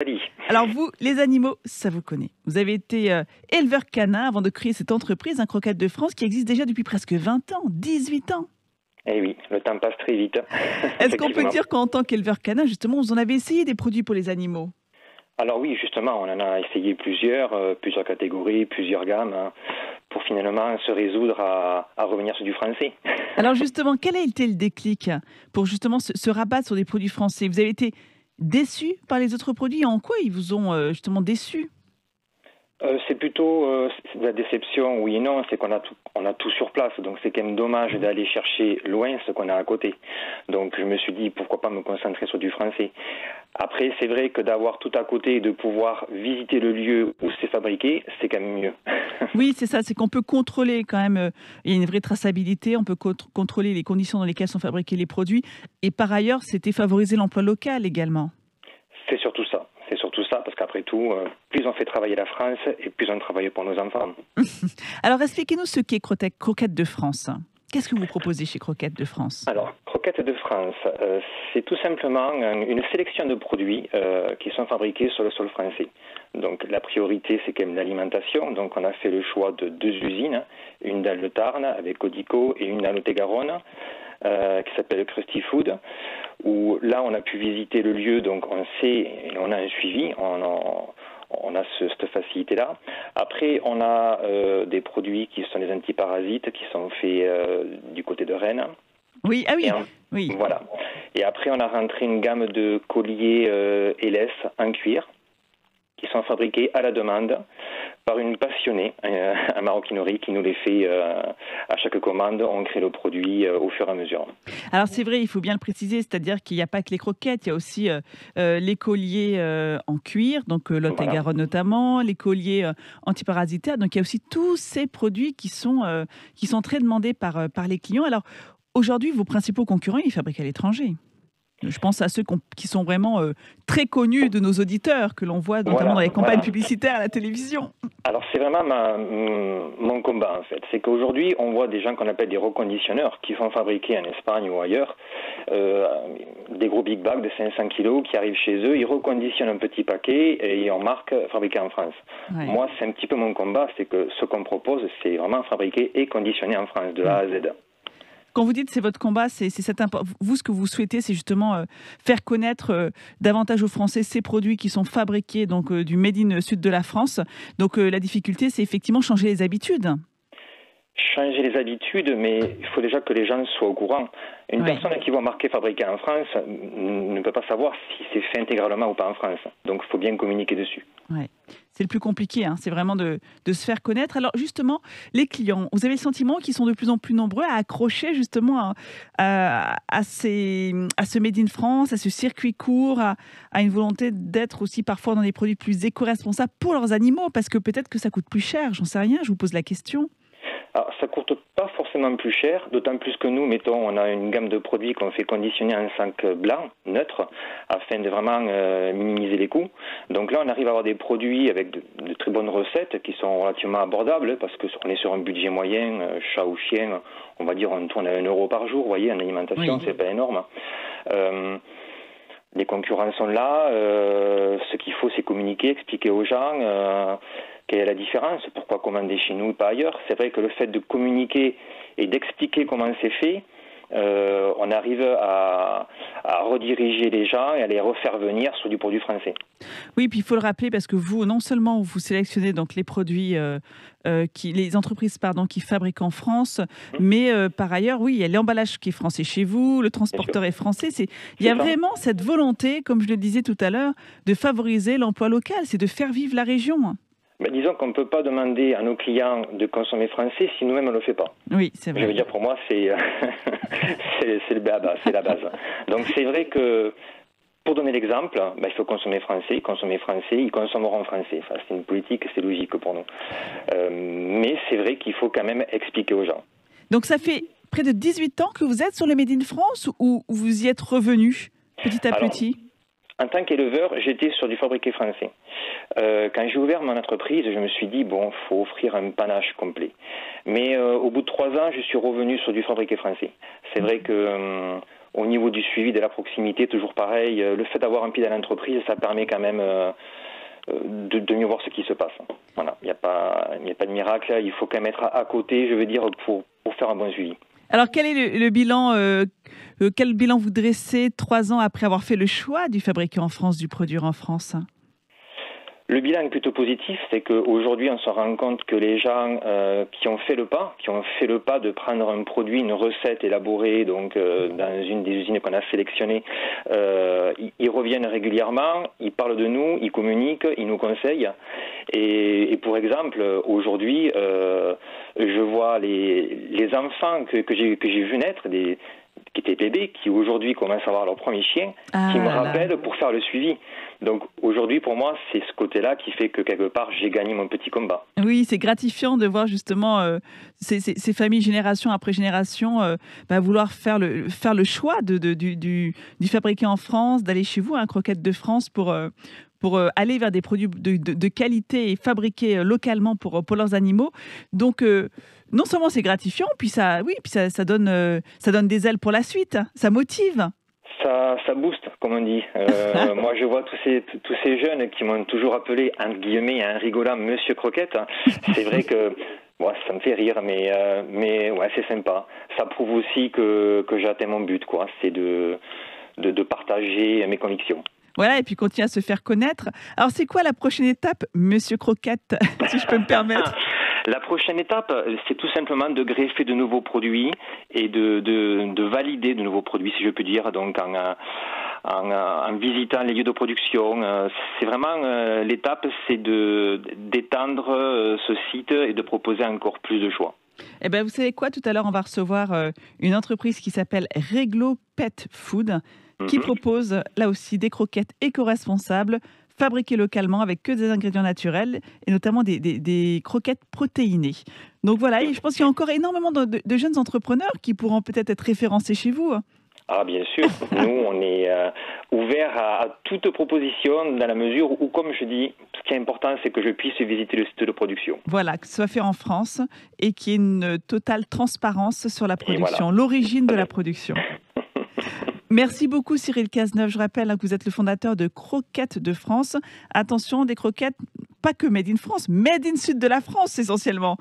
Salut. Alors vous, les animaux, ça vous connaît. Vous avez été éleveur canin avant de créer cette entreprise, Croquettes de France, qui existe déjà depuis presque 20 ans, 18 ans. Eh oui, le temps passe très vite, Est-ce qu'on peut effectivement. dire qu'en tant qu'éleveur canin, justement, vous en avez essayé des produits pour les animaux? Alors oui, justement, on en a essayé plusieurs catégories, plusieurs gammes, hein, pour finalement se résoudre à revenir sur du français. Alors justement, quel a été le déclic pour justement se rabattre sur des produits français? Vous avez été déçu par les autres produits? En quoi ils vous ont justement déçu? C'est plutôt c'est de la déception, oui et non, c'est on a tout sur place, donc c'est quand même dommage d'aller chercher loin ce qu'on a à côté. Donc je me suis dit, pourquoi pas me concentrer sur du français. Après, c'est vrai que d'avoir tout à côté et de pouvoir visiter le lieu où c'est fabriqué, c'est quand même mieux. Oui, c'est ça, c'est qu'on peut contrôler quand même, il y a une vraie traçabilité, on peut contrôler les conditions dans lesquelles sont fabriqués les produits et par ailleurs, c'était favoriser l'emploi local également. C'est surtout ça, parce qu'après tout, plus on fait travailler la France et plus on travaille pour nos enfants. Alors expliquez-nous ce qu'est Croquettes de France. Qu'est-ce que vous proposez chez Croquettes de France? Alors, Croquettes de France, c'est tout simplement une sélection de produits qui sont fabriqués sur le sol français. Donc la priorité, c'est quand même l'alimentation. Donc on a fait le choix de deux usines, une dans le Tarn avec Codico et une dans le Lot-et-Garonne, qui s'appelle Krusty Food, où là on a pu visiter le lieu, donc on sait, et on a un suivi, on a cette facilité-là. Après, on a des produits qui sont des antiparasites, qui sont faits du côté de Rennes. Oui, ah oui, oui. Voilà. Et après, on a rentré une gamme de colliers LS en cuir, qui sont fabriqués à la demande par une passionnée à maroquinerie qui nous les fait à chaque commande. On crée le produit au fur et à mesure. Alors c'est vrai, il faut bien le préciser, c'est-à-dire qu'il n'y a pas que les croquettes, il y a aussi les colliers en cuir, donc Voilà. Lot-et-Garonne notamment, les colliers antiparasitaires. Donc il y a aussi tous ces produits qui sont très demandés par les clients. Alors aujourd'hui, vos principaux concurrents, ils fabriquent à l'étranger. Je pense à ceux qui sont vraiment très connus de nos auditeurs, que l'on voit notamment dans les campagnes Voilà. publicitaires à la télévision. Alors c'est vraiment mon combat en fait. C'est qu'aujourd'hui on voit des gens qu'on appelle des reconditionneurs qui sont fabriqués en Espagne ou ailleurs, des gros big bags de 500 kilos qui arrivent chez eux, ils reconditionnent un petit paquet et on marque fabriqué en France. Ouais. Moi c'est un petit peu mon combat, c'est que ce qu'on propose c'est vraiment fabriqué et conditionné en France de A à Z. Quand vous dites c'est votre combat, c'est vous, ce que vous souhaitez, c'est justement faire connaître davantage aux Français ces produits qui sont fabriqués donc du Made in Sud de la France. Donc la difficulté, c'est effectivement changer les habitudes. Changer les habitudes, mais il faut déjà que les gens soient au courant. Une personne qui voit marqué fabriqué en France ne peut pas savoir si c'est fait intégralement ou pas en France. Donc il faut bien communiquer dessus. Ouais. C'est le plus compliqué, hein. C'est vraiment de se faire connaître. Alors justement, les clients, vous avez le sentiment qu'ils sont de plus en plus nombreux à accrocher justement à ce Made in France, à ce circuit court, à une volonté d'être aussi parfois dans des produits plus éco-responsables pour leurs animaux, parce que peut-être que ça coûte plus cher, j'en sais rien, je vous pose la question. Alors, ça coûte pas forcément plus cher, d'autant plus que nous, mettons, on a une gamme de produits qu'on fait conditionner en sac blanc, neutre, afin de vraiment minimiser les coûts. Donc là, on arrive à avoir des produits avec de très bonnes recettes qui sont relativement abordables, parce qu'on est sur un budget moyen, chat ou chien, on va dire on tourne à 1 euro par jour, vous voyez, en alimentation, c'est pas énorme. Les concurrents sont là, ce qu'il faut, c'est communiquer, expliquer aux gens quelle est la différence, pourquoi commander chez nous et pas ailleurs. C'est vrai que le fait de communiquer et d'expliquer comment c'est fait, on arrive à rediriger les gens et à les refaire venir sur du produit français. Oui, puis il faut le rappeler parce que vous, non seulement vous sélectionnez donc les produits, les entreprises qui fabriquent en France, mais par ailleurs, oui, il y a l'emballage qui est français chez vous, le transporteur est français. Il y a vraiment cette volonté, comme je le disais tout à l'heure, de favoriser l'emploi local, c'est de faire vivre la région. Mais disons qu'on ne peut pas demander à nos clients de consommer français si nous-mêmes on ne le fait pas. Oui, c'est vrai. Je veux dire, pour moi, c'est le BABA, c'est la base. Donc c'est vrai que, pour donner l'exemple, il faut consommer français, ils consommeront français. Enfin, c'est une politique, c'est logique pour nous. Mais c'est vrai qu'il faut quand même expliquer aux gens. Donc ça fait près de 18 ans que vous êtes sur le Made in France ou vous y êtes revenu petit à petit? En tant qu'éleveur, j'étais sur du fabriqué français. Quand j'ai ouvert mon entreprise, je me suis dit, bon, il faut offrir un panache complet. Mais au bout de 3 ans, je suis revenu sur du fabriqué français. C'est vrai que au niveau du suivi, de la proximité, toujours pareil. Le fait d'avoir un pied dans l'entreprise, ça permet quand même de mieux voir ce qui se passe. Voilà, il n'y a pas de miracle. Il faut quand même être à côté, je veux dire, pour faire un bon suivi. Alors, quel est le bilan, quel bilan vous dressez 3 ans après avoir fait le choix du fabriquer en France, du produire en France? Le bilan est plutôt positif, c'est qu'aujourd'hui on se rend compte que les gens qui ont fait le pas de prendre un produit, une recette élaborée donc dans une des usines qu'on a sélectionnées, ils reviennent régulièrement, ils parlent de nous, ils communiquent, ils nous conseillent. Et pour exemple, aujourd'hui, je vois les enfants que j'ai vu naître, qui étaient bébés, qui aujourd'hui commencent à avoir leur premier chien, qui me rappellent pour faire le suivi. Donc aujourd'hui, pour moi, c'est ce côté-là qui fait que quelque part, j'ai gagné mon petit combat. Oui, c'est gratifiant de voir justement ces familles, génération après génération, vouloir faire le choix du fabriqué en France, d'aller chez vous, Croquettes de France, pour aller vers des produits de qualité et fabriqués localement pour leurs animaux. Donc, non seulement c'est gratifiant, puis ça donne des ailes pour la suite, ça motive. Ça booste, comme on dit. Moi, je vois tous ces jeunes qui m'ont toujours appelé, entre guillemets, un rigolant Monsieur Croquette. C'est vrai que ça me fait rire, mais ouais, c'est sympa. Ça prouve aussi que j'ai atteint mon but, quoi. C'est de partager mes convictions. Voilà, et puis continuer à se faire connaître. Alors, c'est quoi la prochaine étape, Monsieur Croquette, si je peux me permettre? La prochaine étape, c'est tout simplement de greffer de nouveaux produits et de valider de nouveaux produits, si je peux dire, donc en visitant les lieux de production. C'est vraiment l'étape, c'est d'étendre ce site et de proposer encore plus de choix. Eh bien, vous savez quoi? Tout à l'heure, on va recevoir une entreprise qui s'appelle Reglo Pet Food, qui propose là aussi des croquettes éco-responsables, fabriquées localement avec que des ingrédients naturels et notamment des croquettes protéinées. Donc voilà, et je pense qu'il y a encore énormément de jeunes entrepreneurs qui pourront peut-être être référencés chez vous. Ah, bien sûr. Nous, on est ouvert à toute proposition dans la mesure où, comme je dis, ce qui est important, c'est que je puisse visiter le site de production. Voilà, que ce soit fait en France et qu'il y ait une totale transparence sur la production, voilà. L'origine de la production. Merci beaucoup Cyril Cazeneuve. Je rappelle que vous êtes le fondateur de Croquettes de France. Attention, des croquettes, pas que made in France, made in sud de la France essentiellement.